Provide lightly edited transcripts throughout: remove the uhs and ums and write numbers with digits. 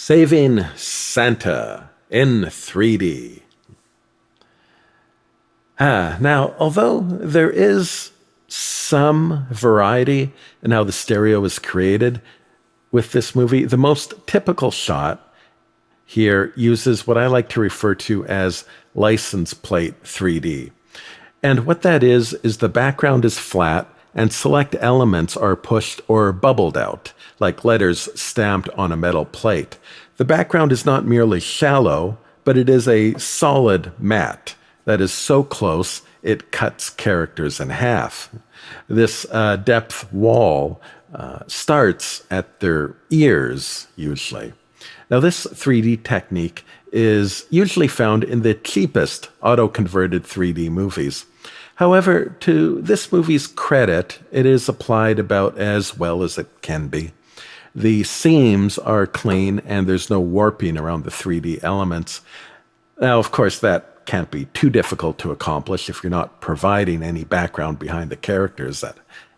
Saving Santa in 3D. Now, although there is some variety in how the stereo is created with this movie, the most typical shot here uses what I like to refer to as license plate 3D. And what that is the background is flat and select elements are pushed or bubbled out, like letters stamped on a metal plate. The background is not merely shallow, but it is a solid matte that is so close it cuts characters in half. This depth wall starts at their ears, usually. Now, this 3D technique is usually found in the cheapest auto-converted 3D movies. However, to this movie's credit, it is applied about as well as it can be. The seams are clean and there's no warping around the 3D elements. Now, of course, that can't be too difficult to accomplish if you're not providing any background behind the characters.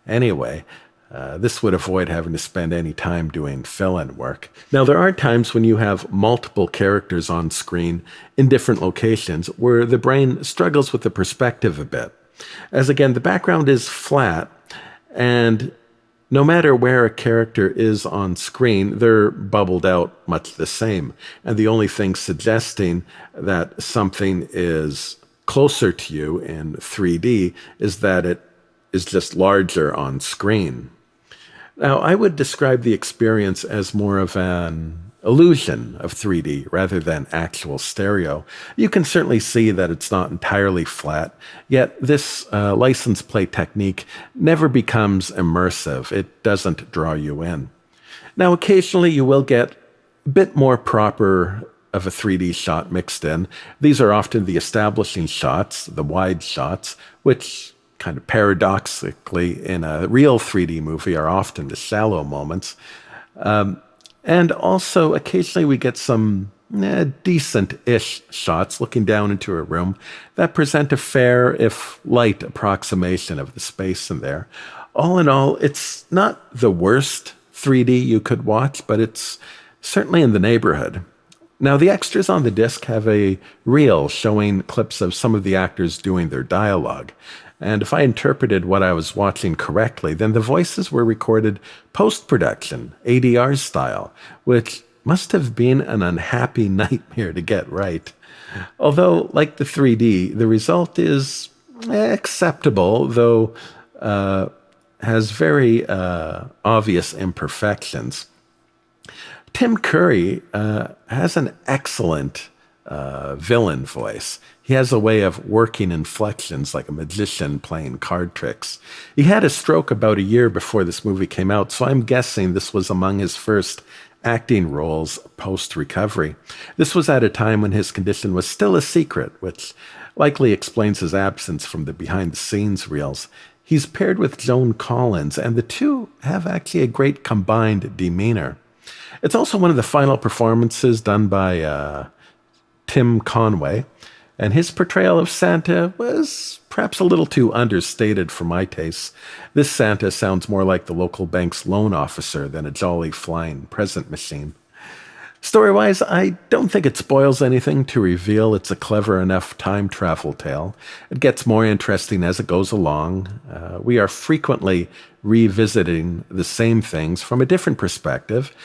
Anyway, this would avoid having to spend any time doing fill-in work. Now, there are times when you have multiple characters on screen in different locations where the brain struggles with the perspective a bit. As again, the background is flat, and no matter where a character is on screen, they're bubbled out much the same. And the only thing suggesting that something is closer to you in 3D is that it is just larger on screen. Now, I would describe the experience as more of an illusion of 3D rather than actual stereo. You can certainly see that it's not entirely flat, yet this license plate technique never becomes immersive. It doesn't draw you in. Now, occasionally you will get a bit more proper of a 3D shot mixed in. These are often the establishing shots, the wide shots, which kind of paradoxically in a real 3D movie are often the shallow moments. And also, occasionally we get some decent-ish shots looking down into a room that present a fair, if light, approximation of the space in there. All in all, it's not the worst 3D you could watch, but it's certainly in the neighborhood. Now, the extras on the disc have a reel showing clips of some of the actors doing their dialogue. And if I interpreted what I was watching correctly, then the voices were recorded post-production, ADR style, which must have been an unhappy nightmare to get right. Although, like the 3D, the result is acceptable, though has very obvious imperfections. Tim Curry has an excellent villain voice. He has a way of working inflections like a magician playing card tricks. He had a stroke about a year before this movie came out, so I'm guessing this was among his first acting roles post-recovery. This was at a time when his condition was still a secret, which likely explains his absence from the behind-the-scenes reels. He's paired with Joan Collins, and the two have actually a great combined demeanor. It's also one of the final performances done by Tim Conway, and his portrayal of Santa was perhaps a little too understated for my tastes. This Santa sounds more like the local bank's loan officer than a jolly flying present machine. Story-wise, I don't think it spoils anything to reveal it's a clever enough time travel tale. It gets more interesting as it goes along. We are frequently revisiting the same things from a different perspective,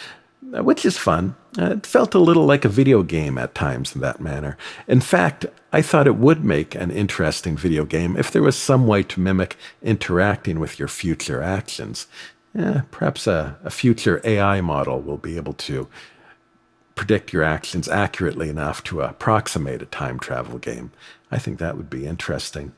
which is fun. It felt a little like a video game at times in that manner. In fact, I thought it would make an interesting video game if there was some way to mimic interacting with your future actions. Perhaps a future AI model will be able to predict your actions accurately enough to approximate a time travel game. I think that would be interesting.